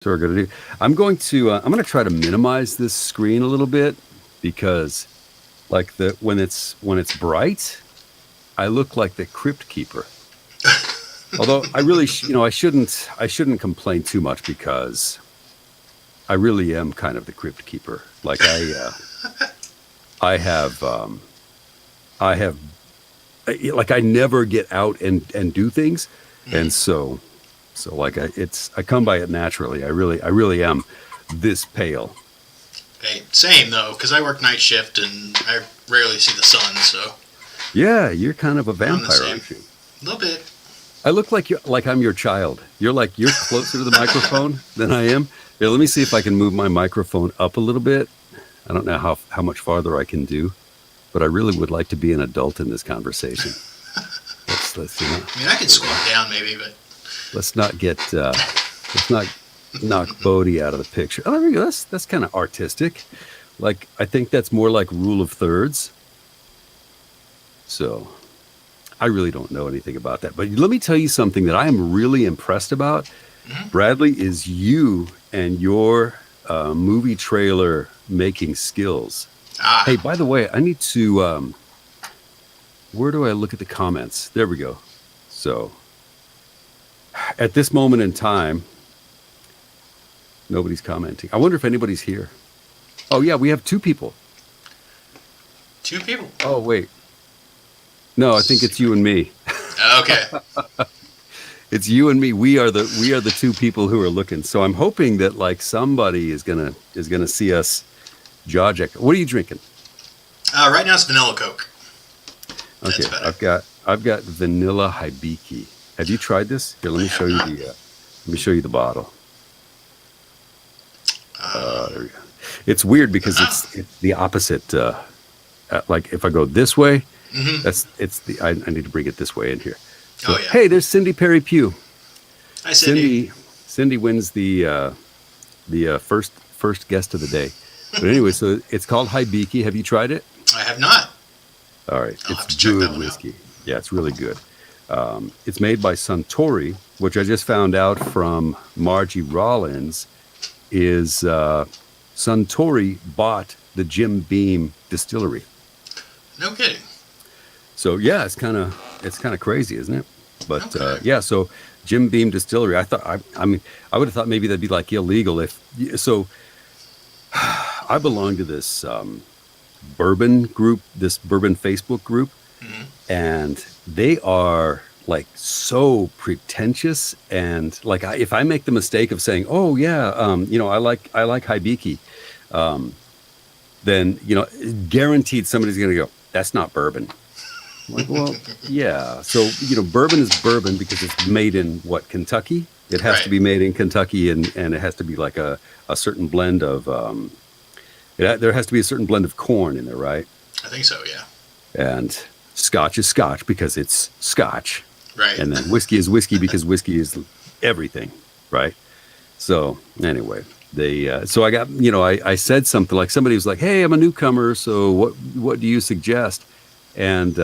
So we're gonna do. I'm gonna try to minimize this screen a little bit because, like the when it's bright, I look like the crypt keeper. Although I really, I shouldn't complain too much because I really am kind of the crypt keeper. Like I have, I have, like I never get out and do things, and so like I come by it naturally. I really am this pale. Hey, same though, because I work night shift and I rarely see the sun, so Yeah, you're kind of a I'm the vampire, same. aren't you? A little bit. I look like I'm your child. You're closer to the microphone than I am. Here, let me see if I can move my microphone up a little bit. I don't know how much farther I can do, but I really would like to be an adult in this conversation. Let's I mean, I can squat down maybe, but let's not get let's not knock Bodhi out of the picture. Oh, there we go. That's kind of artistic. Like I think that's more like rule of thirds. So I really don't know anything about that. But let me tell you something that I am really impressed about. Bradley, is you and your movie trailer making skills. Hey, ah, by the way, I need to. Where do I look at the comments? There we go. So at this moment in time, nobody's commenting. I wonder if anybody's here. Oh yeah, we have two people. two people. Oh wait, no, I think it's you and me. Okay. It's you and me. We are the two people who are looking. So I'm hoping that like somebody is gonna see us jaw jack. What are you drinking? Right now it's vanilla Coke. Okay, That's better. I've got vanilla hibiki. Have you tried this? Here, let I me show have you not. the bottle. Um, There we go. It's weird because ah, it's the opposite. Like if I go this way, hmm. I need to bring it this way in here. So Oh yeah. hey, there's Cindy Perry Pugh. Hi, Cindy. Cindy wins the first guest of the day. But anyway, so it's called hibiki. Have you tried it? I have not. All right, I'll it's have to check that good one out. whiskey. Yeah, it's really good. It's made by Suntory, which I just found out from Margie Rollins. Is Suntory bought the Jim Beam distillery? No kidding. So yeah, it's kind of crazy, isn't it? But Okay. yeah, so Jim Beam distillery. I mean, I would have thought maybe that'd be like illegal if. So I belong to this bourbon group, this bourbon Facebook group, Hmm. and they are like so pretentious and like if I make the mistake of saying, "Oh yeah, I like Hibiki," then guaranteed somebody's going to go, "That's not bourbon." I'm like, well, yeah. So bourbon is bourbon because it's made in what, Kentucky? It has to Right. be made in Kentucky, and it has to be like a certain blend of there has to be a certain blend of corn in there, right? I think so. Yeah. And Scotch is Scotch because it's Scotch, Right. and then whiskey is whiskey because whiskey is everything, right? So anyway, so I got I said something like somebody was like, "Hey, I'm a newcomer, so what do you suggest?" And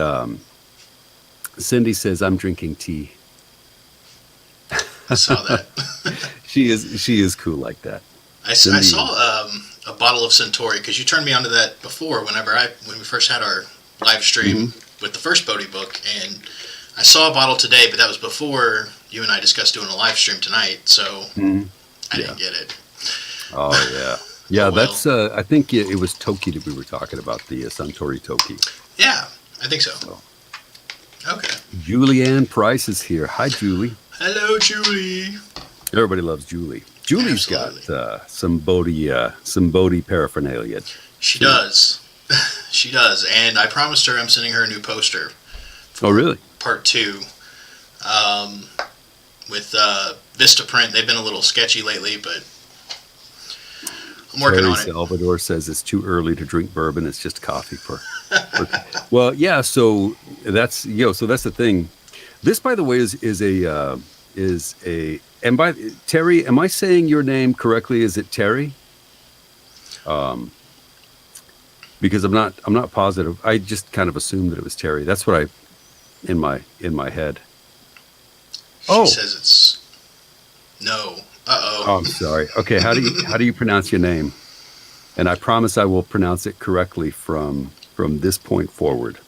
Cindy says, "I'm drinking tea." I saw that. She is cool like that. I Cindy saw is. a bottle of Centauri because you turned me onto that before. When we first had our live stream Hmm. with the first Bodhi book, and I saw a bottle today, but that was before you and I discussed doing a live stream tonight, so Hmm. I Yeah. didn't get it. Oh yeah. Oh Yeah. well. That's. I think it was Toki that we were talking about, the Suntory Toki. Yeah, I think so. So Okay. Julianne Price is here. Hi, Julie. Hello, Julie. Everybody loves Julie. Julie's Absolutely. got some Bodhi paraphernalia. She Too. does. She does, and I promised her I'm sending her a new poster Oh, for really? part two. Um, with Vista Print, they've been a little sketchy lately, but I'm working Terry on it. Salvador says it's too early to drink bourbon. It's just coffee well, yeah. So that's the thing. This, by the way, is a. And by Terry, am I saying your name correctly? Is it Terry? Um, because I'm not positive. I just kind of assumed that it was Terry. That's what I in my head. She Oh, says it's no. Uh-oh. Oh, I'm sorry. Okay, how do you pronounce your name? And I promise I will pronounce it correctly from this point forward.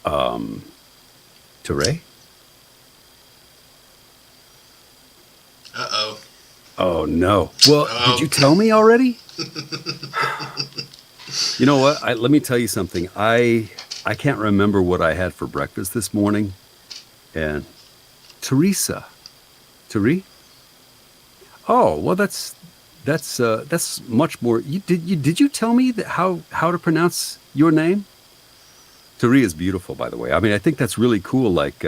Teray? Uh-oh. Oh no. Well, did Oh. you tell me already? You know what? Let me tell you something. I can't remember what I had for breakfast this morning. And Teresa, Tari? Oh, well, that's much more. Did you tell me that how to pronounce your name? Tari is beautiful, by the way. I mean, I think that's really cool. Like,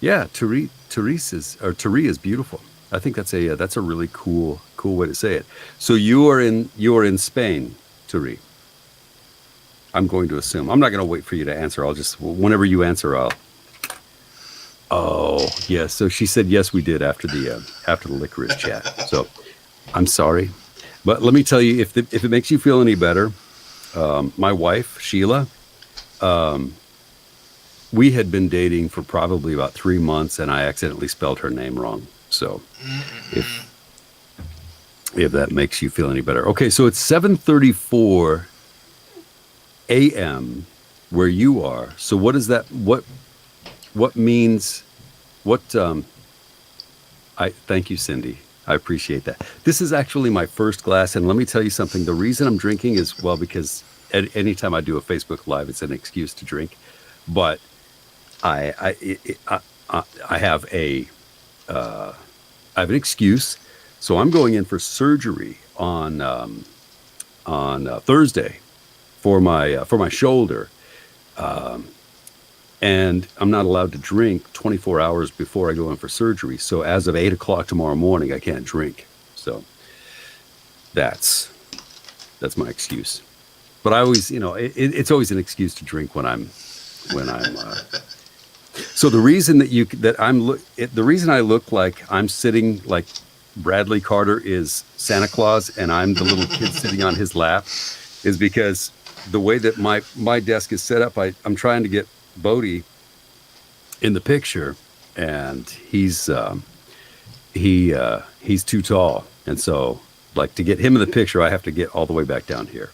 yeah, Tari is beautiful. I think that's a really cool way to say it. So you are in Spain, Tari. I'm going to assume. I'm not going to wait for you to answer. I'll just whenever you answer, I'll. Oh, yes. So she said yes, we did after the licorice chat. So I'm sorry, but let me tell you, if it makes you feel any better, my wife Sheila, we had been dating for probably about 3 months, and I accidentally spelled her name wrong. So if if that makes you feel any better, okay. So it's 7:34 a.m. where you are. So what is that? What means what? I thank you, Cindy. I appreciate that. This is actually my first glass, and let me tell you something. The reason I'm drinking is well because anytime I do a Facebook Live, it's an excuse to drink. But I have I have an excuse, so I'm going in for surgery on Thursday for my shoulder, and I'm not allowed to drink 24 hours before I go in for surgery. So as of 8 o'clock tomorrow morning, I can't drink. So that's my excuse. But I always, it's always an excuse to drink when I'm. So the reason the reason I look like I'm sitting like Bradley Carter is Santa Claus and I'm the little kid sitting on his lap is because the way that my desk is set up, I'm trying to get Bodhi in the picture, and he's too tall, and so like to get him in the picture, I have to get all the way back down here.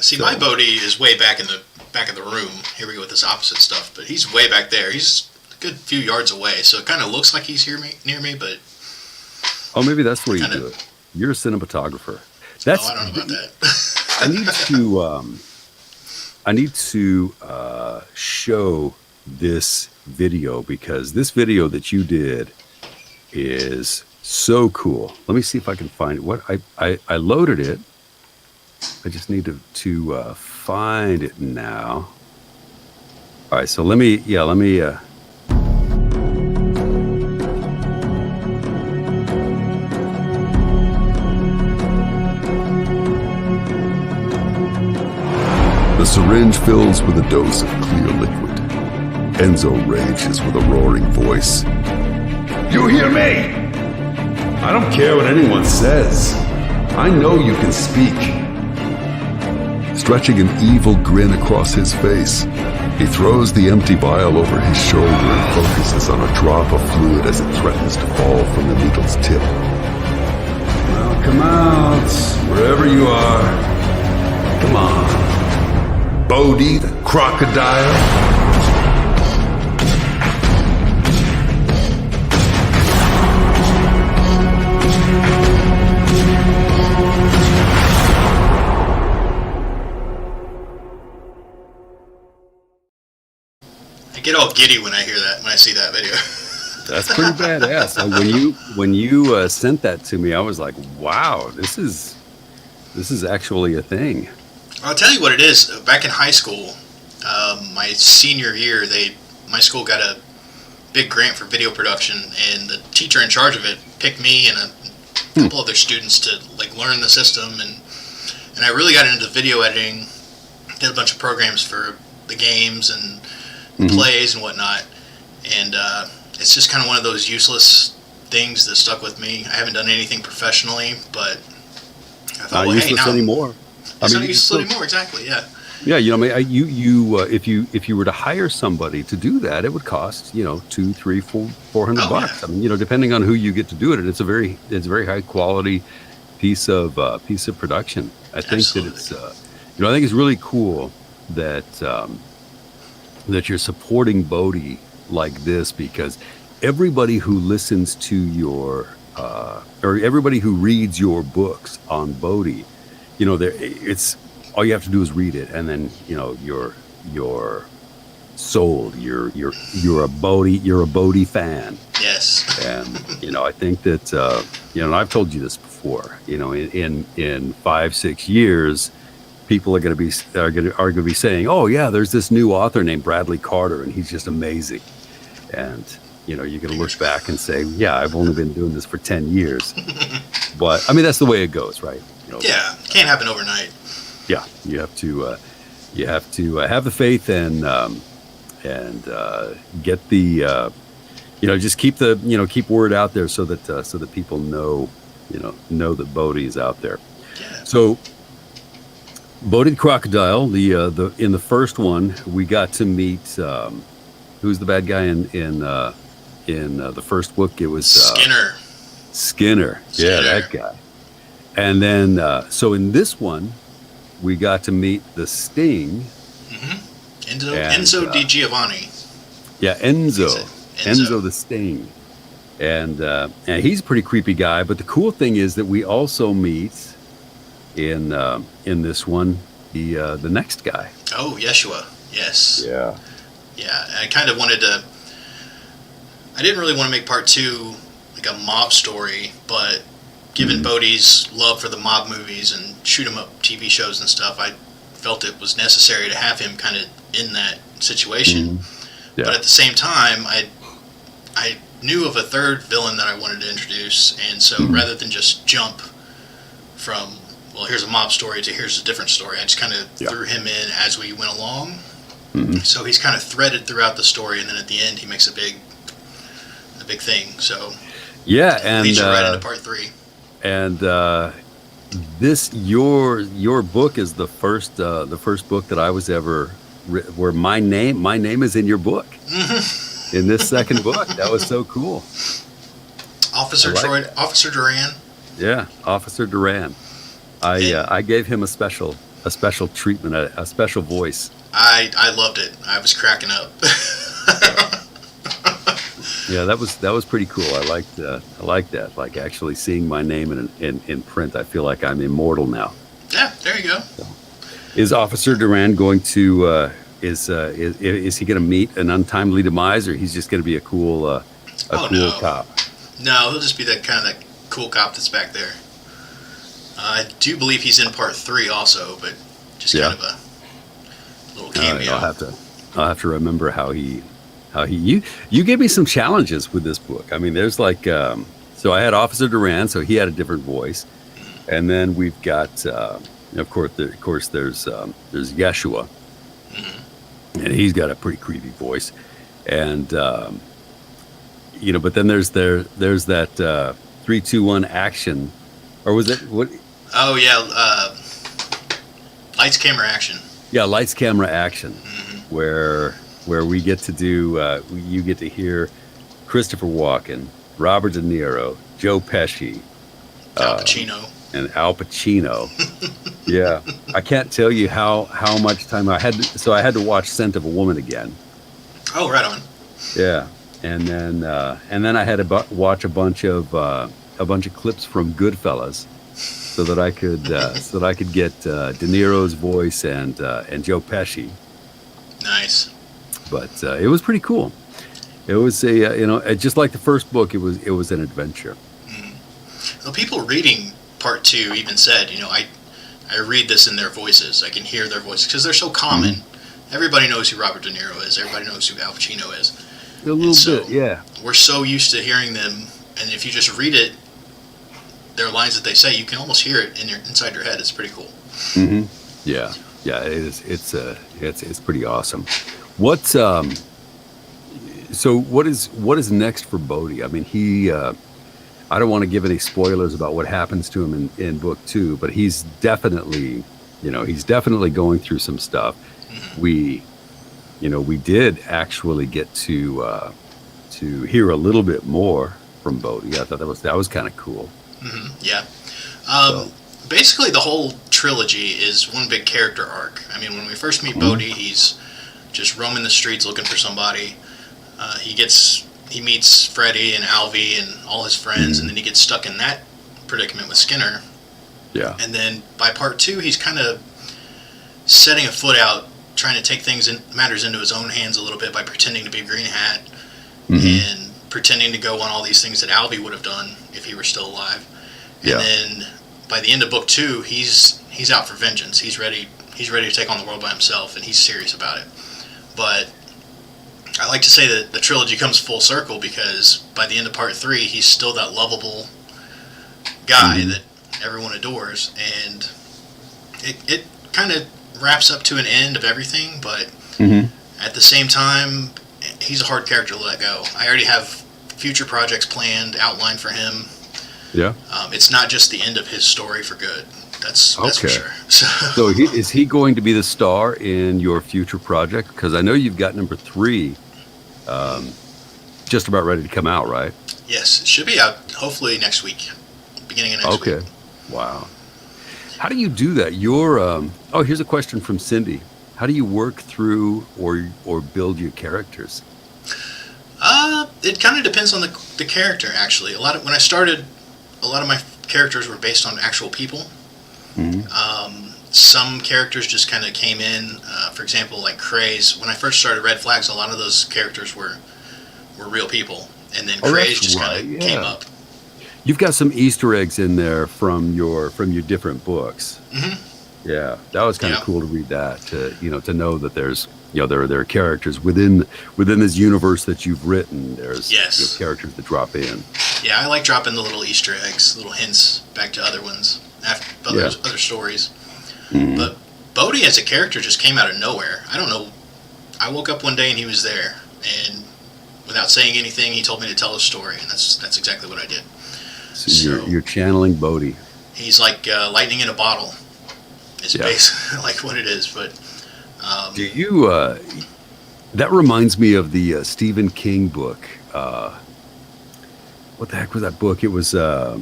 See, So, my Bodhi is way back in the back of the room. Here we go with this opposite stuff, but he's way back there. He's a good few yards away, so it kind of looks like he's near me, but oh, maybe that's where you kind do of. it. You're a cinematographer. Oh, That's I don't know about that. I need to show this video because this video that you did is so cool. Let me see if I can find it. What I loaded it. I just need to find it now. All right, so let me. The syringe fills with a dose of clear liquid. Enzo rages with a roaring voice. You hear me? I don't care what anyone says. I know you can speak. Stretching an evil grin across his face, he throws the empty vial over his shoulder and focuses on a drop of fluid as it threatens to fall from the needle's tip. Well, come out, wherever you are. Come on. Bodhi the Crocodile. I get all giddy when I hear that, when I see that video. That's pretty badass. So when you sent that to me, I was like, wow, this is actually a thing. I'll tell you what it is. Back in high school, my senior year, my school got a big grant for video production, and the teacher in charge of it picked me and a couple other students to like learn the system, and I really got into video editing. Did a bunch of programs for the games and plays and whatnot, and it's just kind of one of those useless things that stuck with me. I haven't done anything professionally, but I thought, Not well, hey, useless now anymore. it's not useless anymore. Exactly, yeah. Yeah, you know, I mean, if you were to hire somebody to do that, it would cost, you know, two, three, four hundred Oh yeah, bucks. I mean, you know, depending on who you get to do it, and it's a very high quality piece of production. I think that absolutely. it's you know, I think it's really cool that that you're supporting Bodhi like this, because everybody who listens to your or everybody who reads your books on Bodhi, you know, there it's all you have to do is read it, and then you know you're sold. You're a Bodhi fan, Yes. and you know I think that you know, and I've told you this before. You know, in 5-6 years, people are going to be saying, "Oh yeah, there's this new author named Bradley Carter, and he's just amazing." And you know, you're going to look back and say, "Yeah, I've only been doing this for 10 years," but I mean that's the way it goes, right? You know, Yeah, can't happen overnight. yeah, you have to have the faith and get the you know, just keep the, you know, keep word out there so that people know, you know that Bodhi is out there. Yeah. So Bodhi Crocodile, the in the first one we got to meet who's the bad guy in the first book. It was Skinner. Skinner. Yeah, Skinner. that guy. And then so in this one we got to meet the Sting. Enzo Di Giovanni. Yeah, Enzo. Is it? Enzo the Sting. And he's a pretty creepy guy. But the cool thing is that we also meet in this one the next guy. Oh, Yeshua. Yes. Yeah. Yeah. I kind of wanted to. I didn't really want to make part two like a mob story, but given Bodhi's love for the mob movies and shoot 'em up TV shows and stuff, I felt it was necessary to have him kind of in that situation. Yeah. But at the same time, I knew of a third villain that I wanted to introduce, and so rather than just jump from, well, here's a mob story to here's a different story, I just kind of threw him in as we went along. So he's kind of threaded throughout the story, and then at the end he makes a big thing. So Yeah, it and leads you right into part three. and this your book is the first book that I was ever where my name is in your book. In this second book. That was so cool. Officer Duran. Yeah, Officer Duran. I gave him a special treatment, a special voice. I loved it. I was cracking up. Yeah, that was pretty cool. I liked that. Like actually seeing my name in print. I feel like I'm immortal now. Yeah, there you go. Is Officer Duran going to is he going to meet an untimely demise, or he's just going to be a cool cop? No, he'll just be that cool cop that's back there. I do believe he's in part 3 also, but just kind of a little cameo. I'll have to remember how he you gave me some challenges with this book. I mean, there's like so I had Officer Duran, so he had a different voice, and then we've got of course there's Yeshua, and he's got a pretty creepy voice, and you know, but then there's that 3, 2, 1 action, or was it what? Oh yeah, lights, camera, action. Yeah, lights, camera, action, where we get to do you get to hear Christopher Walken, Robert De Niro, Joe Pesci, Al Pacino. and Al Pacino. Yeah, I can't tell you how much time I had. So I had to watch Scent of a Woman again. Oh, right on. Yeah, and then I had to watch a bunch of clips from Goodfellas, so that I could get De Niro's voice and Joe Pesci. Nice. But it was pretty cool. It was a just like the first book. It was an adventure. Well, people reading part 2 even said, I read this in their voices. I can hear their voices because they're so common. Everybody knows who Robert De Niro is. Everybody knows who Al Pacino is. A little bit, yeah. We're so used to hearing them, and if you just read it, their lines that they say, you can almost hear it inside your head. It's pretty cool. Yeah, it is. It's pretty awesome. What is next for Bodhi? I mean, he. I don't want to give any spoilers about what happens to him in book 2, but he's definitely he's definitely going through some stuff. We, we did actually get to hear a little bit more from Bodhi. I thought that was kind of cool. Yeah. Basically, the whole trilogy is one big character arc. I mean, when we first meet Bodhi, he's just roaming the streets looking for somebody. He meets Freddy and Alvy and all his friends, and then he gets stuck in that predicament with Skinner. Yeah. And then by part 2, he's kind of setting a foot out, trying to take matters into his own hands a little bit by pretending to be Green Hat and pretending to go on all these things that Alvy would have done if he were still alive. And then by the end of book 2, he's out for vengeance. He's ready to take on the world by himself, and he's serious about it. But I like to say that the trilogy comes full circle, because by the end of part 3, he's still that lovable guy that everyone adores, and it kind of wraps up to an end of everything, but at the same time, he's a hard character to let go. I already have future projects planned, outlined for him. Yeah. It's not just the end of his story for good. That's for sure. So is he going to be the star in your future project? Because I know you've got number 3 just about ready to come out, right? Yes, it should be out hopefully next week, beginning of next week. Okay. Wow. How do you do that? Here's a question from Cindy. How do you work through or build your characters? It kind of depends on the character, actually. When I started, a lot of my characters were based on actual people. Some characters just kind of came in. For example, like Craze. When I first started Red Flags, a lot of those characters were real people, and then Craze just kind of came up. You've got some Easter eggs in there from your different books. Yeah, that was kind of cool to read that. To know that there's there are characters within this universe that you've written. There's characters that drop in. Yeah, I like dropping the little Easter eggs, little hints back to other ones, other stories. But Bodhi as a character just came out of nowhere. I don't know. I woke up one day and he was there, and without saying anything, he told me to tell a story, and that's exactly what I did. So you're channeling Bodhi. He's like lightning in a bottle. Is basically like what it is. But do you? That reminds me of the Stephen King book. What the heck was that book? It was the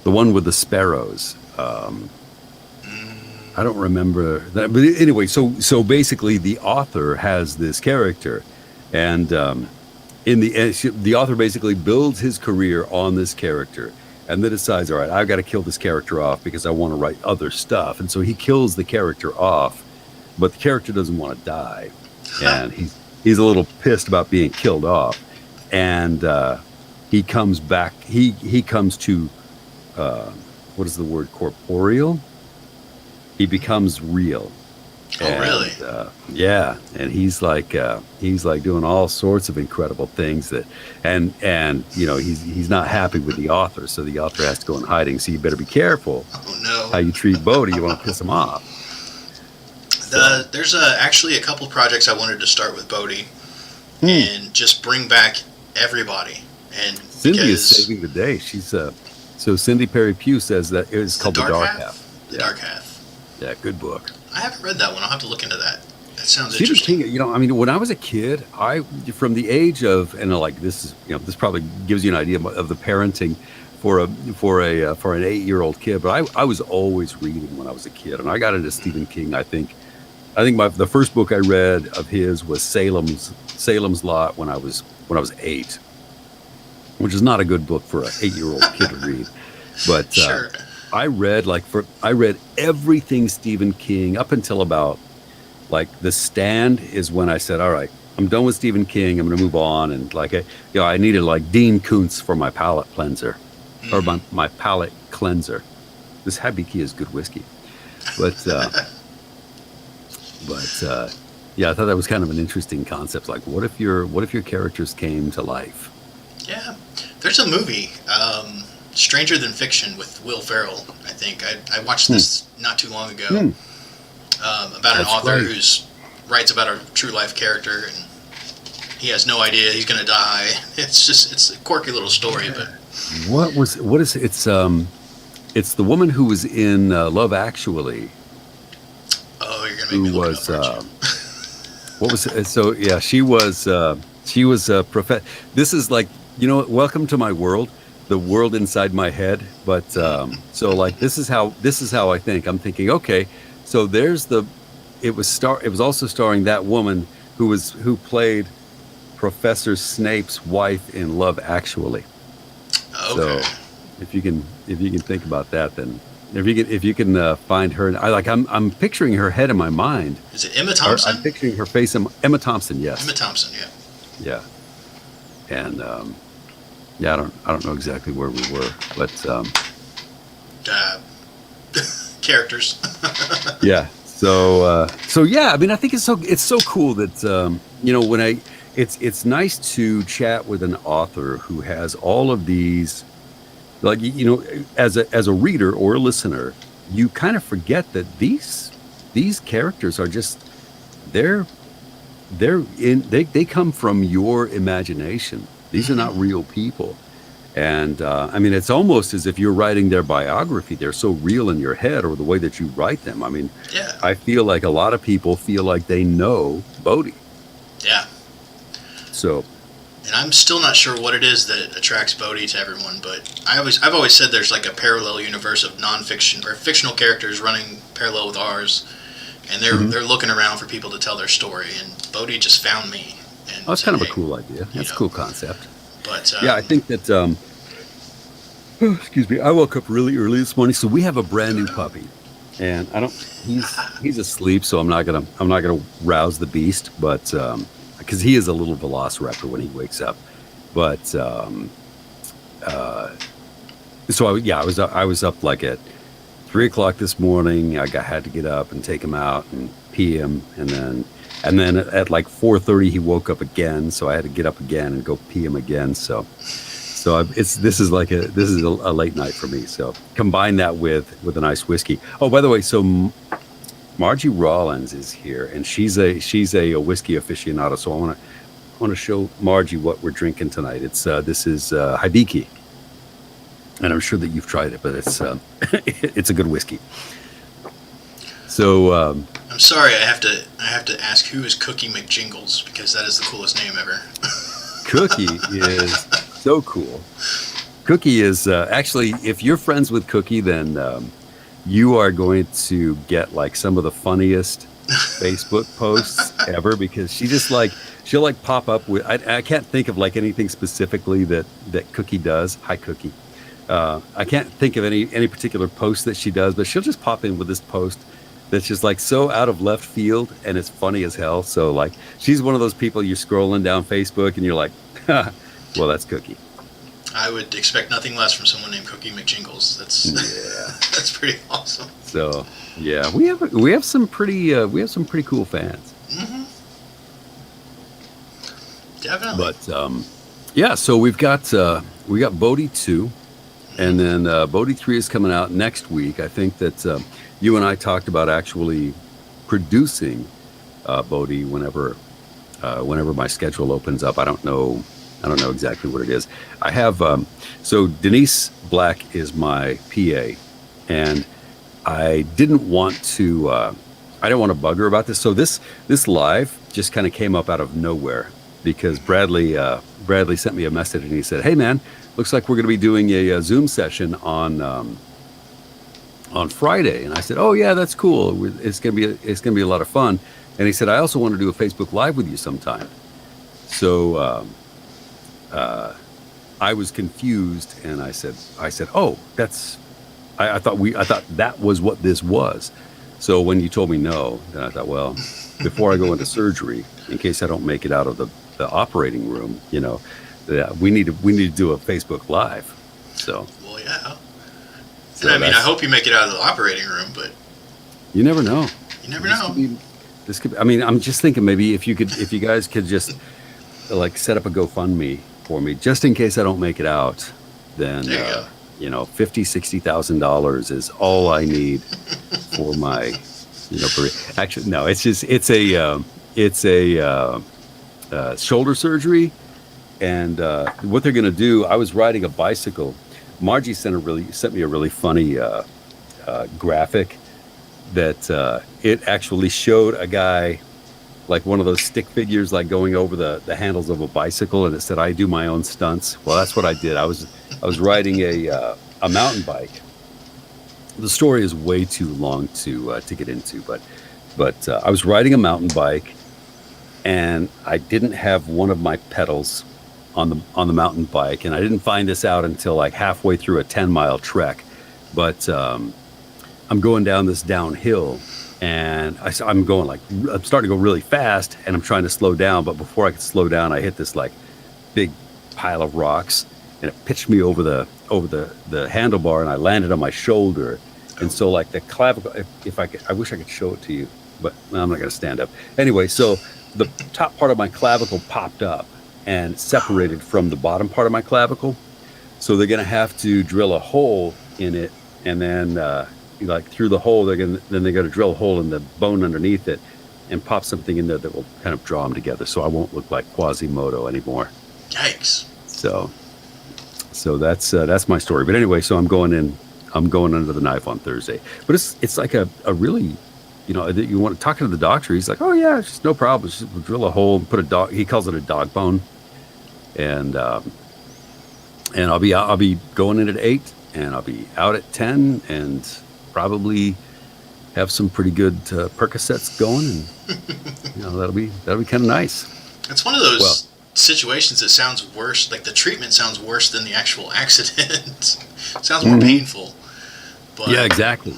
one with the sparrows. I don't remember that, but anyway, so basically, the author has this character, and in the end, the author basically builds his career on this character, and then decides, all right, I've got to kill this character off because I want to write other stuff, and so he kills the character off, but the character doesn't want to die, and he's a little pissed about being killed off, and he comes back. He comes to what is the word? Corporeal. He becomes real. Really? Yeah, and he's like doing all sorts of incredible things that, and he's not happy with the author, so the author has to go in hiding. So you better be careful. Oh no! How you treat Bodhi, you want to piss him off. There's actually a couple projects I wanted to start with Bodhi, and just bring back everybody. And Cindy is saving the day. She's so Cindy Perry Pugh says that it's called The Dark Half. The Dark Half. Yeah, good book. I haven't read that one. I'll have to look into that. That sounds Stephen interesting. King, when I was a kid, from the age of, and like this is, this probably gives you an idea of the parenting for an 8-year-old kid. But I was always reading when I was a kid, and I got into Stephen King. I think the first book I read of his was Salem's Lot when I was 8, which is not a good book for an 8-year-old kid to read. But sure. I read everything Stephen King up until about The Stand is when I said, all right, I'm done with Stephen King. I'm going to move on. And I needed Dean Koontz for my palate cleanser or my palate cleanser. This Habiki is good whiskey. But I thought that was kind of an interesting concept. Like, what if your characters came to life? Yeah. There's a movie, Stranger Than Fiction with Will Ferrell, I think. I watched this not too long ago about an author who writes about a true life character, and he has no idea he's going to die. It's a quirky little story, but it's the woman who was in Love Actually. make me who look was it up, aren't what was it? So yeah, she was a This is like, welcome to my world, the world inside my head. But so like this is how I think. I'm thinking, okay, so there's it was also starring that woman who played Professor Snape's wife in Love Actually. you? Okay. So if you can think about that, then if you can find her, I'm picturing her head in my mind. Is it Emma Or Thompson? I'm picturing her face in Emma Thompson. Yes. Emma Thompson, yeah. Yeah. And yeah, I don't know exactly where we were, but Characters. yeah. So yeah, I mean, I think it's so cool that it's nice to chat with an author who has all of these, like, as a reader or a listener, you kind of forget that these characters are just they come from your imagination. These are not real people. And I mean, it's almost as if you're writing their biography. They're so real in your head, or the way that you write them. I mean, Yeah. I feel like a lot of people feel like they know Bodhi. Yeah. So, And I'm still not sure what it is that attracts Bodhi to everyone, but I've always said there's like a parallel universe of nonfiction or fictional characters running parallel with ours, and they're looking around for people to tell their story. And Bodhi just found me. And that's kind of a hey, cool idea. That's a cool concept. But Yeah, I think that. Excuse me. I woke up really early this morning, so we have a brand new puppy, and I don't. He's asleep, so I'm not gonna rouse the beast, but because he is a little velociraptor when he wakes up, but so I was up like at 3 o'clock this morning. I had to get up and take him out and pee him, and then at like 4:30 he woke up again, so I had to get up again and go pee him again. So this is a late night for me. So combine that with a nice whiskey. Oh, by the way, so Margie Rollins is here, and she's a whiskey aficionado. So I want to show Margie what we're drinking tonight. This is Hibiki, and I'm sure that you've tried it, but it's a good whiskey. So I'm sorry, I have to ask, who is Cookie McJingles, because that is the coolest name ever. Cookie is so cool. Cookie is actually, if you're friends with Cookie, then you are going to get like some of the funniest Facebook posts ever, because she'll pop up with, I can't think of like anything specifically that Cookie does. Hi, Cookie. I can't think of any particular post that she does, but she'll just pop in with this post that's just like so out of left field, and it's funny as hell. So like, she's one of those people, you're scrolling down Facebook and you're like, well, that's Cookie. I would expect nothing less from someone named Cookie McJingles. That's pretty awesome. So yeah, we have some pretty cool fans. Mm-hmm. Definitely. But yeah, so we got Bodhi 2, and then Bodhi 3 is coming out next week. I think that you and I talked about actually producing Bodhi whenever my schedule opens up. I don't know exactly what it is. I have so Denise Black is my PA, and I didn't want to bug her about this. So this live just kind of came up out of nowhere, because Bradley sent me a message, and he said, "Hey man, looks like we're going to be doing a Zoom session on Friday." And I said, "Oh yeah, that's cool. It's going to be a lot of fun." And he said, "I also want to do a Facebook Live with you sometime." So I was confused, and I said, "Oh, that's." I thought that was what this was. So when you told me no, then I thought, well, before I go into surgery, in case I don't make it out of the operating room, we need to do a Facebook Live. So. Well, yeah. So and I hope you make it out of the operating room, but you never know. You never know. This could. I mean, I'm just thinking maybe if you guys could just like set up a GoFundMe for me, just in case I don't make it out, then there you go. $50,000-$60,000 is all I need for my career. Actually, no, it's a shoulder surgery, and what they're going to do. I was riding a bicycle. Margie sent me a really funny graphic that it actually showed a guy like one of those stick figures, like going over the handles of a bicycle, and it said, "I do my own stunts." Well, that's what I did. I was riding a mountain bike. The story is way too long to get into, but I was riding a mountain bike, and I didn't have one of my pedals on the mountain bike, and I didn't find this out until like halfway through a 10-mile trek. But I'm going down this downhill, and I'm going like I'm starting to go really fast, and I'm trying to slow down. But before I could slow down, I hit this like big pile of rocks, and it pitched me over the handlebar, and I landed on my shoulder. And so like the clavicle, if I could, I wish I could show it to you, but I'm not going to stand up. Anyway, so the top part of my clavicle popped up and separated from the bottom part of my clavicle. So they're going to have to drill a hole in it, and then like through the hole, they're going to drill a hole in the bone underneath it and pop something in there that will kind of draw them together. So I won't look like Quasimodo anymore. Yikes. So that's my story. But anyway, so I'm going under the knife on Thursday. But it's like a really, you want to talk to the doctor. He's like, "Oh yeah, it's just no problem. Just drill a hole and put a dog." He calls it a dog bone. And I'll be going in at 8, and I'll be out at 10, and probably have some pretty good Percocets going, and that'll be kind of nice. It's one of those situations that sounds worse. Like the treatment sounds worse than the actual accident. Sounds more painful. But, yeah, exactly.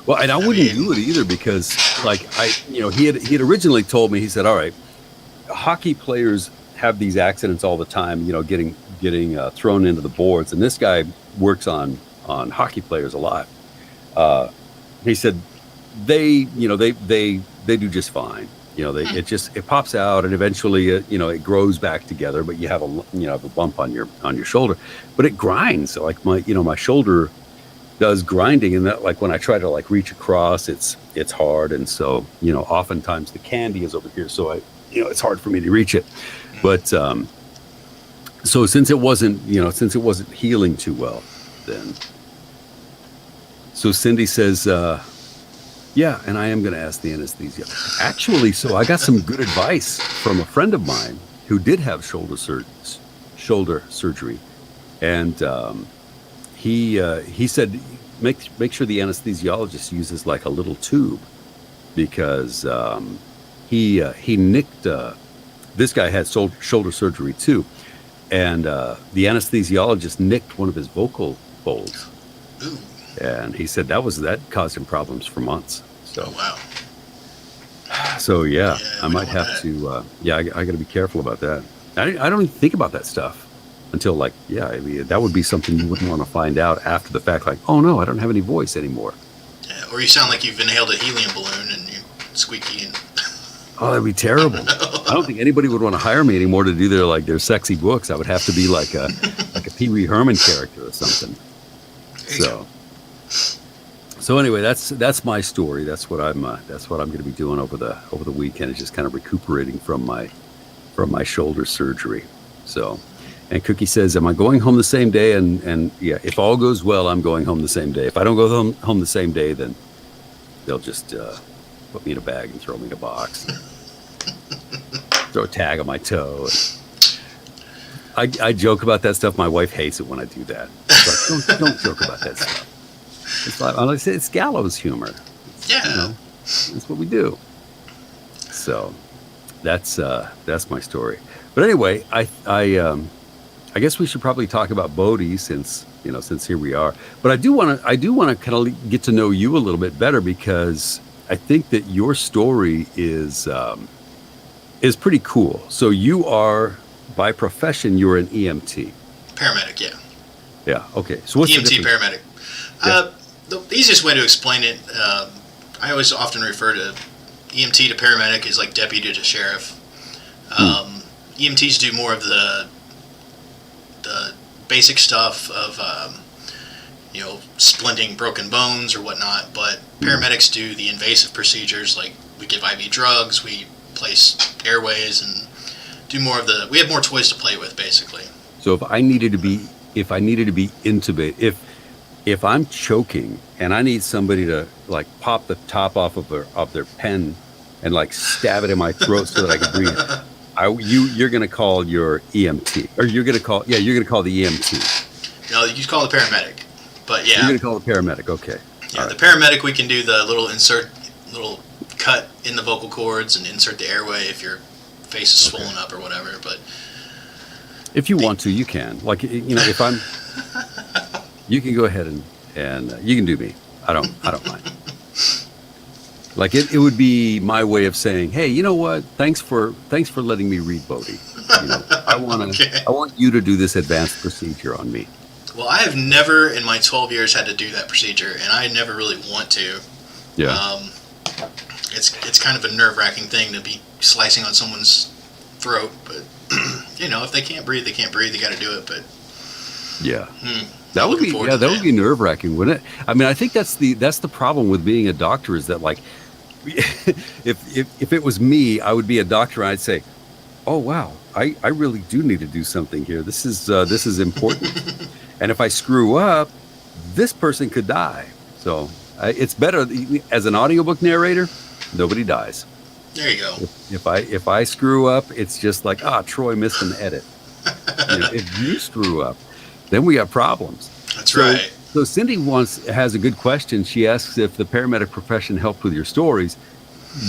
Well, and I wouldn't do it either, because like he had originally told me, he said, "All right, hockey players have these accidents all the time, getting thrown into the boards, and this guy works on hockey players a lot." He said they do just fine. It pops out, and eventually it grows back together, but you have a bump on your shoulder, but it grinds. So like my shoulder does grinding, and that, like when I try to like reach across, it's hard, and so oftentimes the candy is over here, so it's hard for me to reach it. But so since it wasn't healing too well, then so Cindy says, yeah, and I am going to ask the anesthesia. Actually, so I got some good advice from a friend of mine who did have shoulder surgery, and he said make sure the anesthesiologist uses like a little tube, because he nicked. This guy had shoulder surgery too, and the anesthesiologist nicked one of his vocal folds. Ooh. And he said that caused him problems for months. So, oh, wow. So yeah, I might have to. I got to be careful about that. I don't even think about that stuff until that would be something you wouldn't want to find out after the fact. Like, oh no, I don't have any voice anymore. Yeah, or you sound like you've inhaled a helium balloon and you're squeaky and. Oh, that'd be terrible. I don't think anybody would want to hire me anymore to do their sexy books. I would have to be like a Pee Wee Herman character or something. So anyway, that's my story. That's what I'm going to be doing over the weekend, is just kind of recuperating from my shoulder surgery. So, and Cookie says, "Am I going home the same day?" And yeah, if all goes well, I'm going home the same day. If I don't go home the same day, then they'll just put me in a bag and throw me in a box, and throw a tag on my toe. I joke about that stuff. My wife hates it when I do that. It's like, don't joke about that stuff. It's like I say, it's gallows humor. Yeah, that's what we do. So that's my story. But anyway, I guess we should probably talk about Bodhi, since here we are. But I do want to kind of get to know you a little bit better, because I think that your story is pretty cool. So you are, by profession, you're an EMT. Paramedic, yeah. Yeah. Okay. So what's EMT the difference? paramedic? Yeah. The easiest way to explain it, I always often refer to EMT to paramedic as like deputy to sheriff. EMTs do more of the basic stuff of splinting broken bones or whatnot, but paramedics do the invasive procedures, like we give IV drugs, we place airways, and do more of we have more toys to play with, basically. So if I needed to be intubated, if I'm choking and I need somebody to like pop the top off of their pen and like stab it in my throat so that I can breathe, you're gonna call your EMT, or you're gonna call the EMT. No, you call the paramedic. But yeah, You're gonna call the paramedic. Okay. yeah, All the right. paramedic, we can do the little cut in the vocal cords and insert the airway if your face is swollen up or whatever. But If you want to, you can. Like, if I'm, you can go ahead and you can do me. I don't mind. Like it would be my way of saying, hey, you know what? Thanks for letting me read Bodhi. I want you to do this advanced procedure on me. well, I have never in my 12 years had to do that procedure, and I never really want to. Yeah. It's kind of a nerve-wracking thing to be slicing on someone's throat, but if they can't breathe, they can't breathe. They got to do it. But Yeah. I'm looking forward to that would be nerve-wracking, wouldn't it? I mean, I think that's the problem with being a doctor, is that, like, if it was me, I would be a doctor. I'd say, "Oh wow, I really do need to do something here. This is important. And if I screw up, this person could die. So it's better as an audiobook narrator. Nobody dies. There you go. If I screw up, it's just like, Troy missed an edit. If you screw up, then we have problems. That's right. So Cindy has a good question. She asks if the paramedic profession helped with your stories,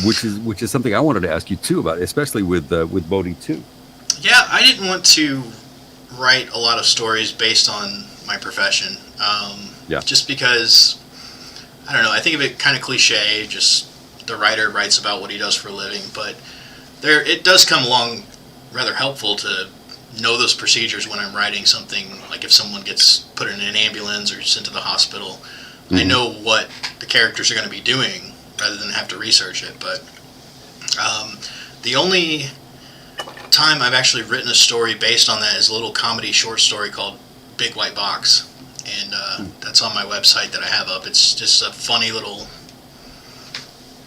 which is something I wanted to ask you too about, especially with Bodhi too. Yeah, I didn't want to write a lot of stories based on my profession. Just because, I don't know, I think of it kind of cliche, just the writer writes about what he does for a living, but it does come along rather helpful to know those procedures when I'm writing something, like if someone gets put in an ambulance or sent to the hospital, I know what the characters are going to be doing rather than have to research it. But the only time I've actually written a story based on that is a little comedy short story called Big White Box, and that's on my website that I have up. It's just a funny little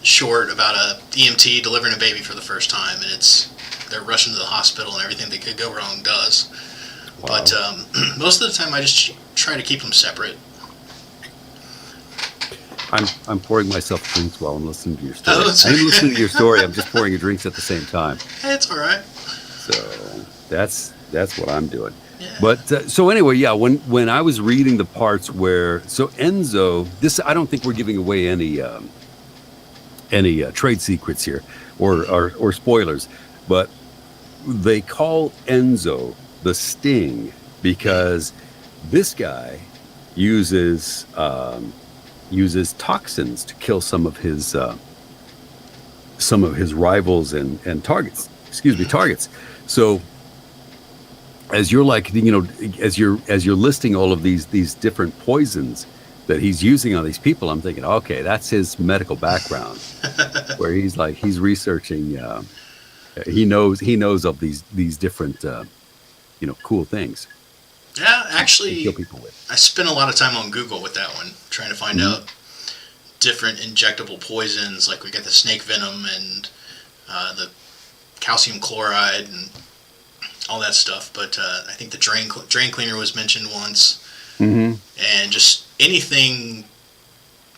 short about a EMT delivering a baby for the first time, and they're rushing to the hospital and everything that could go wrong does. Wow. But most of the time I just try to keep them separate. I'm pouring myself drinks while I'm listening to your story. Oh, I'm listening to your story. I'm just pouring your drinks at the same time. It's all right. So that's what I'm doing. Yeah. But so anyway, yeah. When I was reading the parts where Enzo, I don't think we're giving away any trade secrets here or spoilers, but they call Enzo the Sting because this guy uses toxins to kill some of his rivals and targets. Targets. So as you're as you're listing all of these different poisons that he's using on these people, I'm thinking, okay, that's his medical background, where he's researching. He knows of these different cool things. Yeah, actually, kill people with. I spent a lot of time on Google with that one, trying to find out different injectable poisons. Like we got the snake venom and the calcium chloride and all that stuff. But I think the drain cleaner was mentioned once, and just anything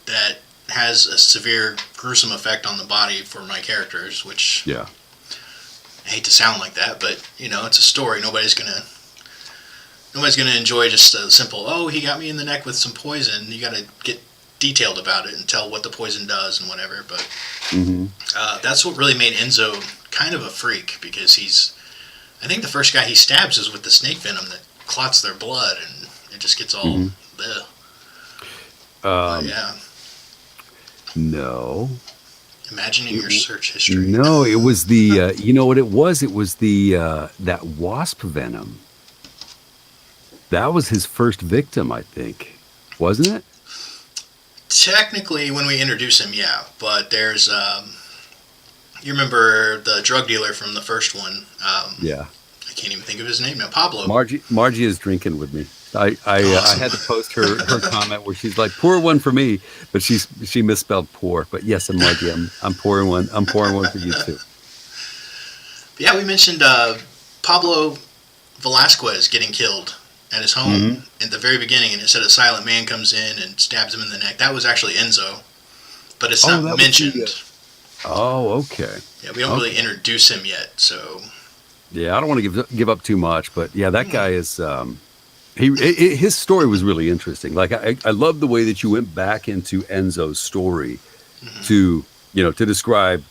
that has a severe, gruesome effect on the body for my characters. Which I hate to sound like that, but it's a story. Nobody's gonna enjoy just a simple, oh, he got me in the neck with some poison. You got to get detailed about it and tell what the poison does and whatever. But that's what really made Enzo kind of a freak, because I think the first guy he stabs is with the snake venom that clots their blood, and it just gets all yeah. No. Imagining your search history. No, it was the you know what it was? It was the that wasp venom. That was his first victim, I think. Wasn't it? Technically, when we introduce him, yeah. But there's, you remember the drug dealer from the first one? Yeah. I can't even think of his name now. Pablo. Margie is drinking with me. I had to post her comment where she's like, "Pour one for me," but she misspelled "pour." But yes, and Margie, I'm pouring one. I'm pouring one for you too. Yeah, we mentioned Pablo Velasquez getting killed at his home at the very beginning, and it said a silent man comes in and stabs him in the neck. That was actually Enzo, but it's not mentioned. Oh, okay. Yeah, we don't really introduce him yet, so. Yeah, I don't want to give up too much, but yeah, that guy is. His story was really interesting. Like I love the way that you went back into Enzo's story to describe,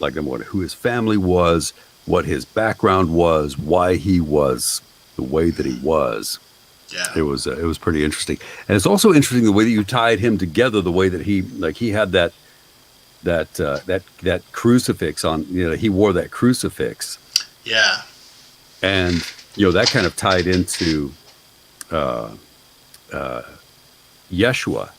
like, number one, who his family was, what his background was, why he was the way that he was. Yeah, it was pretty interesting, and it's also interesting the way that you tied him together. The way that he had that crucifix on. He wore that crucifix. Yeah, and that kind of tied into Yeshua.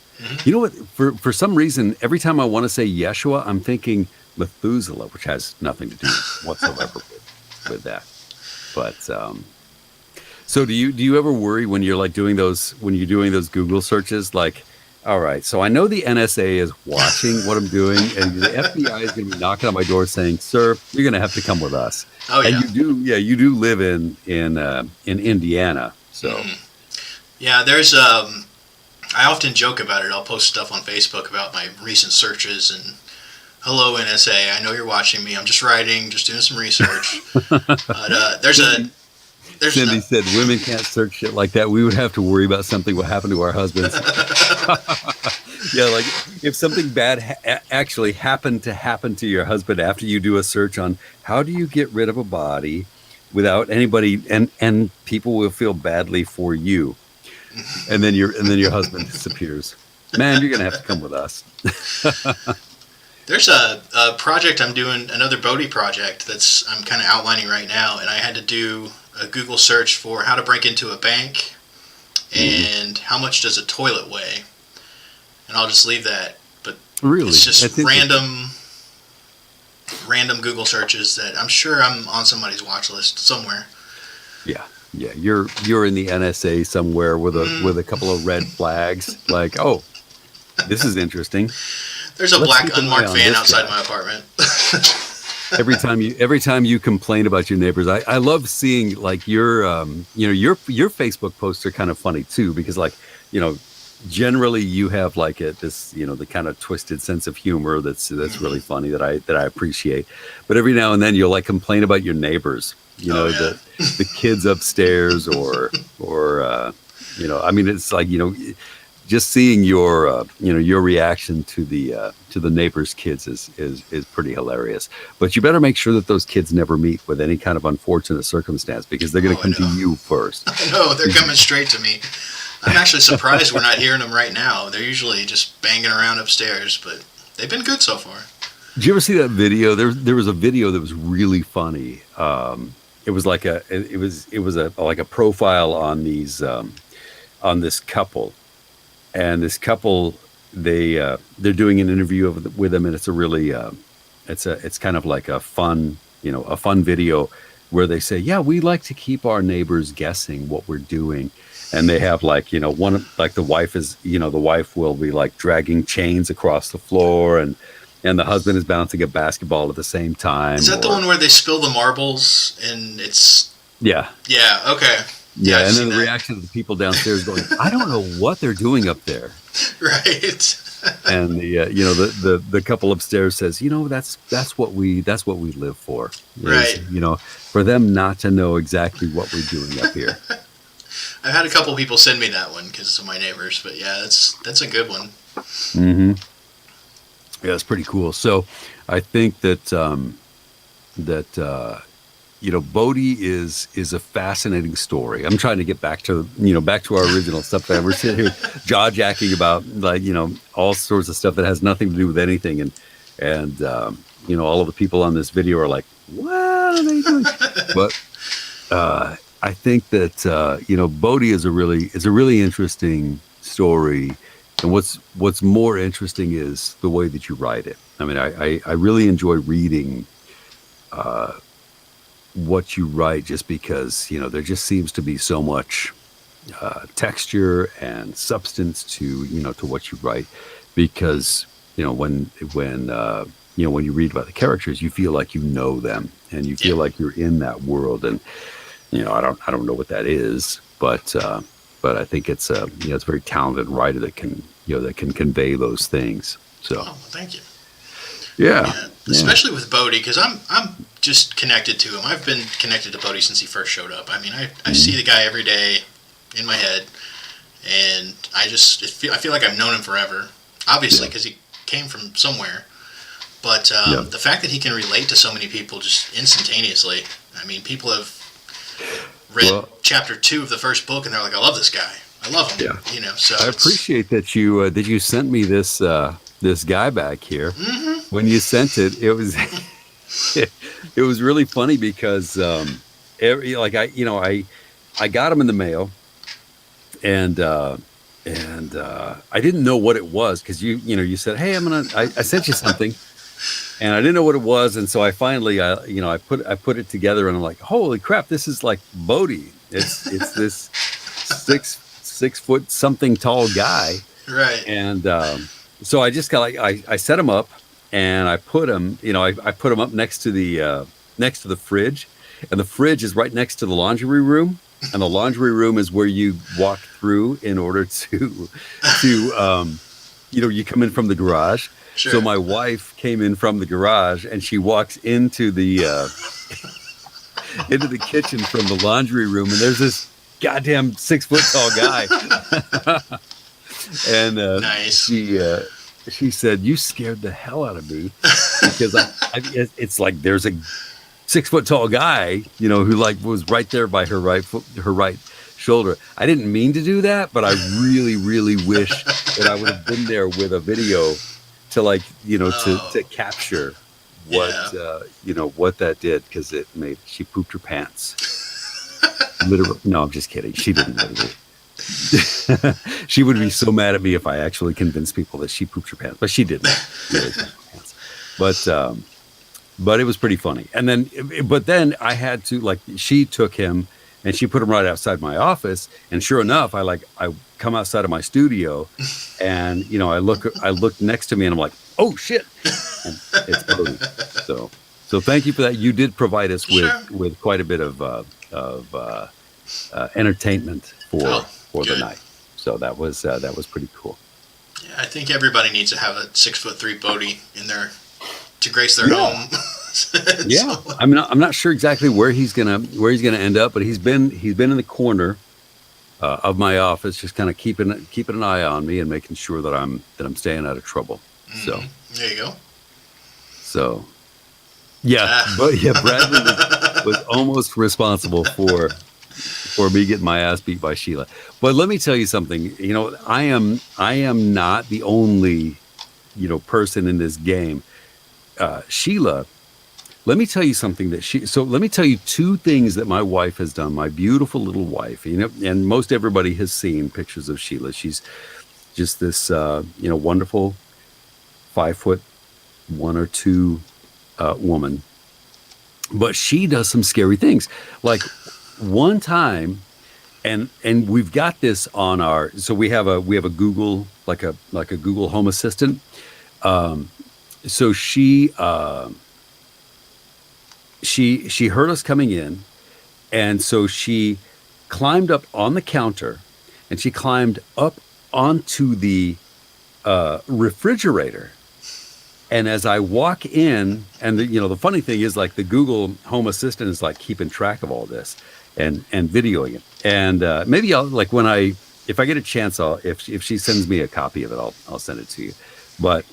You know what? For some reason, every time I want to say Yeshua, I'm thinking Methuselah, which has nothing to do whatsoever with that. But so do you ever worry when you're doing those Google searches? Like, all right, so I know the NSA is watching what I'm doing, and the FBI is going to be knocking on my door saying, "Sir, you're going to have to come with us." Oh yeah, and you do live in Indiana, so. Yeah, there's I often joke about it. I'll post stuff on Facebook about my recent searches and hello NSA, I know you're watching me. I'm just writing, just doing some research. But there's Cindy said women can't search shit like that. We would have to worry about something will happen to our husbands. Yeah, like if something bad actually happened to your husband after you do a search on how do you get rid of a body without anybody and people will feel badly for you. And then your husband disappears. Man, you're gonna have to come with us. There's a project I'm doing, another Bodhi project that's I'm kind of outlining right now, and I had to do a Google search for how to break into a bank and how much does a toilet weigh, and I'll just leave that. But really, it's just random Google searches that I'm sure I'm on somebody's watch list somewhere. Yeah. Yeah, you're in the NSA somewhere with a couple of red flags. Like, oh, this is interesting. There's a black unmarked van outside my apartment. every time you complain about your neighbors, I love seeing like your Facebook posts are kind of funny too because generally you have like the kind of twisted sense of humor that's really funny that I appreciate. But every now and then you'll like complain about your neighbors. The kids upstairs or I mean it's like just seeing your reaction to the neighbors' kids is pretty hilarious. But you better make sure that those kids never meet with any kind of unfortunate circumstance because they're going to come to you first. I know they're coming straight to me. I'm actually surprised we're not hearing them right now. They're usually just banging around upstairs, but they've been good so far. Did you ever see that video? There was a video that was really funny. It was like a profile on these on this couple, and this couple they're doing an interview with them, and it's a really it's kind of like a fun video where they say, yeah, we like to keep our neighbors guessing what we're doing. And they have one like the wife will be like dragging chains across the floor and the husband is bouncing a basketball at the same time. Is that the one where they spill the marbles and it's Yeah. Yeah, okay. Yeah, and then the reaction of the people downstairs going, I don't know what they're doing up there. Right. And the couple upstairs says, that's what we live for. Right. For them not to know exactly what we're doing up here. I've had a couple people send me that one because of my neighbors, but yeah, that's a good one. Mm-hmm. Yeah, it's pretty cool. So I think that Bodhi is a fascinating story. I'm trying to get back to our original stuff. We're sitting here jaw-jacking about all sorts of stuff that has nothing to do with anything, and all of the people on this video are like, what are they doing? But I think that Bodhi is a really interesting story, and what's more interesting is the way that you write it. I mean, I really enjoy reading what you write, just because there just seems to be so much texture and substance to what you write, because when you read about the characters, you feel like you know them and you feel like you're in that world, and I don't know what that is, but I think it's it's a very talented writer that can convey those things. So, well, thank you. Yeah. Especially with Bodhi, because I'm just connected to him. I've been connected to Bodhi since he first showed up. I mean, I see the guy every day in my head, and I feel like I've known him forever. Obviously, because he came from somewhere. But the fact that he can relate to so many people just instantaneously. I mean, people have read chapter 2 of the first book, and they're like, "I love this guy. I love him." Yeah. So I appreciate that you sent me this this guy back here. Mm-hmm. When you sent it, it was it was really funny because I got him in the mail, and I didn't know what it was because you said, "Hey, I sent you something," and I didn't know what it was, and so I finally I put it together, and I'm like, "Holy crap, this is like Bodhi. It's this 6 foot something tall guy." Right. And so I just I set him up, and I put him I put him up next to the fridge, and the fridge is right next to the laundry room, and the laundry room is where you walk through in order to you come in from the garage. Sure. So my wife came in from the garage, and she walks into the into the kitchen from the laundry room, and there's this goddamn 6 foot tall guy. And nice. She said, "You scared the hell out of me," because it's like there's a 6 foot tall guy, who was right there by her right shoulder. I didn't mean to do that, but I really, really wish that I would have been there with a video to to capture what what that did, because she pooped her pants. Literally. No, I'm just kidding. She didn't literally. She would be so mad at me if I actually convinced people that she pooped her pants, but she didn't. Really poop her pants. But it was pretty funny. And then I had to she took him and she put him right outside my office. And sure enough, I come outside of my studio, and I look next to me, and I'm like, "Oh shit!" And it's Bodhi. So thank you for that. You did provide us with quite a bit of entertainment for the night. So that was pretty cool. Yeah, I think everybody needs to have a 6'3" Bodhi in there to grace their home. Yeah, I'm not sure exactly where he's gonna end up, but he's been in the corner of my office, just kind of keeping an eye on me and making sure that I'm staying out of trouble. Mm-hmm. So there you go. So but Bradley was almost responsible for me getting my ass beat by Sheila. But let me tell you something. I am not the only person in this game. Sheila, let me tell you something let me tell you two things that my wife has done, my beautiful little wife. And most everybody has seen pictures of Sheila. She's just this wonderful 5'1" or 2" woman. But she does some scary things. Like one time, and we've got this on so we have a Google, like a Google Home Assistant. So she heard us coming in, and so she climbed up on the counter, and she climbed up onto the refrigerator. And as I walk in, and the funny thing is, the Google Home Assistant is keeping track of all this and videoing it. And maybe I'll if I get a chance, if she sends me a copy of it, I'll send it to you. But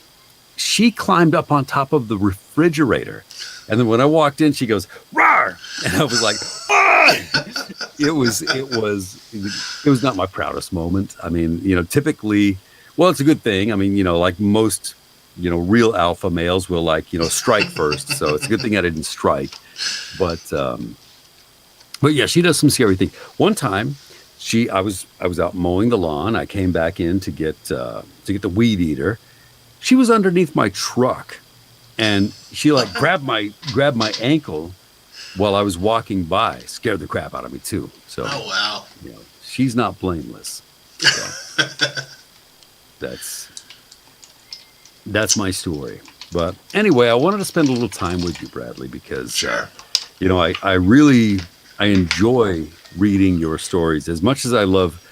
she climbed up on top of the refrigerator, and then when I walked in, she goes, "Rawr!" And I was like, "Ah!" It was not my proudest moment. I mean, typically, well, it's a good thing. I mean, most real alpha males will strike first. So it's a good thing I didn't strike. But yeah, she does some scary things. One time I was out mowing the lawn. I came back in to get the weed eater. She was underneath my truck, and she grabbed my ankle while I was walking by. Scared the crap out of me too. So oh wow. She's not blameless. So that's my story. But anyway, I wanted to spend a little time with you, Bradley, because sure. I I enjoy reading your stories as much as I love,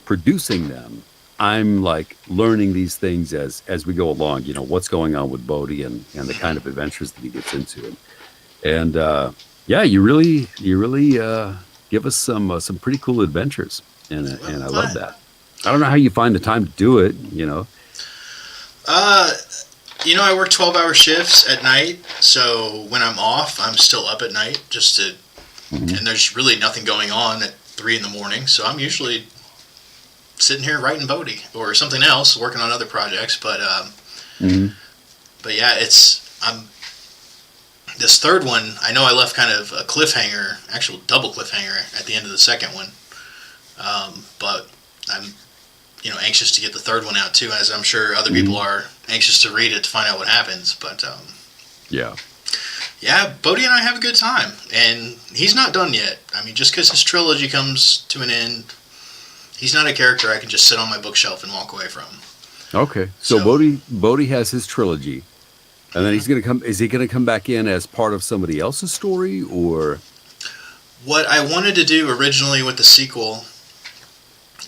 producing them. I'm like learning these things as we go along. What's going on with Bodhi and the kind of adventures that he gets into, and yeah, you really give us some pretty cool adventures, and I love that. I don't know how you find the time to do it. I work 12-hour shifts at night, so when I'm off, I'm still up at night and there's really nothing going on at 3 in the morning, so I'm usually sitting here writing Bodhi or something else, working on other projects. But yeah, this third one. I know I left kind of a cliffhanger, actual double cliffhanger at the end of the second one, but I'm anxious to get the third one out too, as I'm sure other people are anxious to read it to find out what happens. But yeah, Bodhi and I have a good time, and he's not done yet. I mean, just because his trilogy comes to an end, he's not a character I can just sit on my bookshelf and walk away from. Okay, so Bodhi has his trilogy, and then he's gonna come. Is he gonna come back in as part of somebody else's story, or what I wanted to do originally with the sequel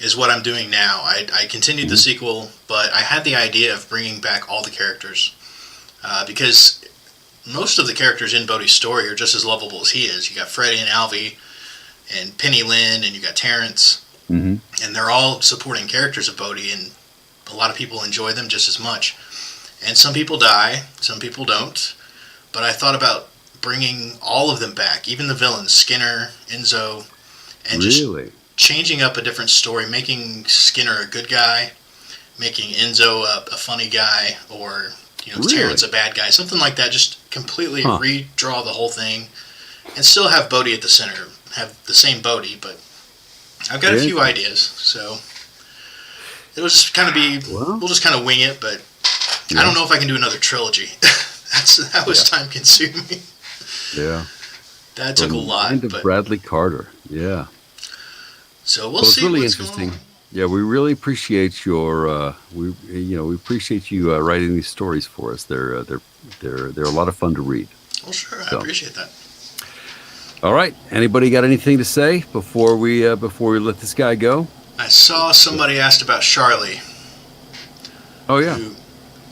is what I'm doing now. I continued the sequel, but I had the idea of bringing back all the characters because most of the characters in Bodhi's story are just as lovable as he is. You got Freddie and Alvy and Penny Lynn, and you got Terrence, and they're all supporting characters of Bodhi, and a lot of people enjoy them just as much. And some people die, some people don't. But I thought about bringing all of them back, even the villains, Skinner, Enzo, and just changing up a different story, making Skinner a good guy, making Enzo a funny guy, or Terrence a bad guy, something like that. Just completely redraw the whole thing, and still have Bodhi at the center, have the same Bodhi, but I've got a few ideas, so it'll just kind of be, we'll just kind of wing it, but I don't know if I can do another trilogy. That was time consuming. Yeah. That took a lot. But Bradley Carter. Yeah. So we'll see. It's really what's interesting. Going on. Yeah, we really appreciate your we appreciate you writing these stories for us. They're a lot of fun to read. Well, sure, I appreciate that. All right. Anybody got anything to say before we let this guy go? I saw somebody asked about Charlie. Oh yeah.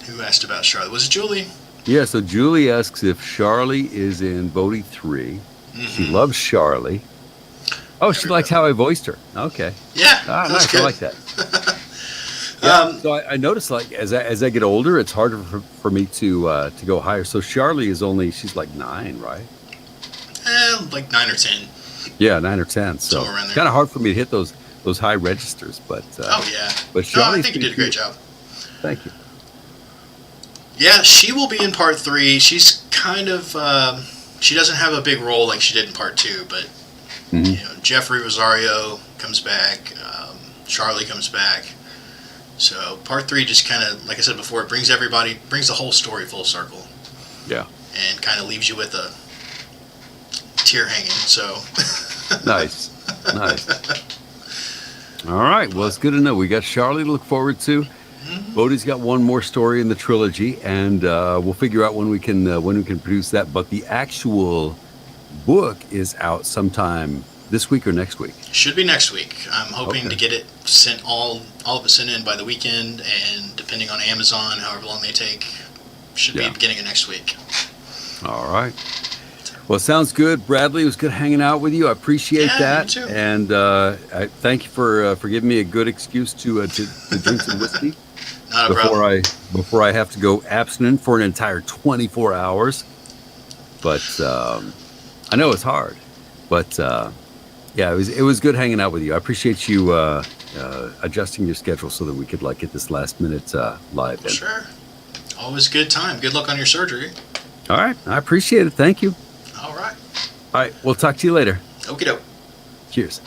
Who asked about Charlie? Was it Julie? Yeah. So Julie asks if Charlie is in Bodhi 3. She loves Charlie. Oh, she likes how I voiced her. Okay. Yeah. Nice. Good. I like that. So I noticed, like, as I get older, it's harder for me to go higher. So Charlie she's like 9, right? Like 9 or 10. Yeah, 9 or 10. So somewhere around there. It's kind of hard for me to hit those high registers, but oh yeah. But Charlie, I think you did a great job. Thank you. Yeah, she will be in part 3. She's kind of she doesn't have a big role like she did in part 2, but Jeffrey Rosario comes back, Charlie comes back. So part 3 just kind of, like I said before, it brings the whole story full circle. Yeah. And kind of leaves you with a tear hanging. So nice. All right. Well, it's good to know. We got Charlie to look forward to. Bodhi's got one more story in the trilogy, and we'll figure out when we can produce that. But the actual book is out sometime this week or next week. Should be next week. I'm hoping to get it sent all of it sent in by the weekend, and depending on Amazon, however long they take, should be beginning of next week. All right. Well, sounds good, Bradley. It was good hanging out with you. I appreciate that, you too. And I thank you for giving me a good excuse to drink some whiskey. Not a problem. Before I have to go abstinent for an entire 24 hours. But I know it's hard. But yeah, it was good hanging out with you. I appreciate you adjusting your schedule so that we could get this last minute live in. Sure. Always a good time. Good luck on your surgery. All right. I appreciate it. Thank you. All right. All right. We'll talk to you later. Okie doke. Cheers.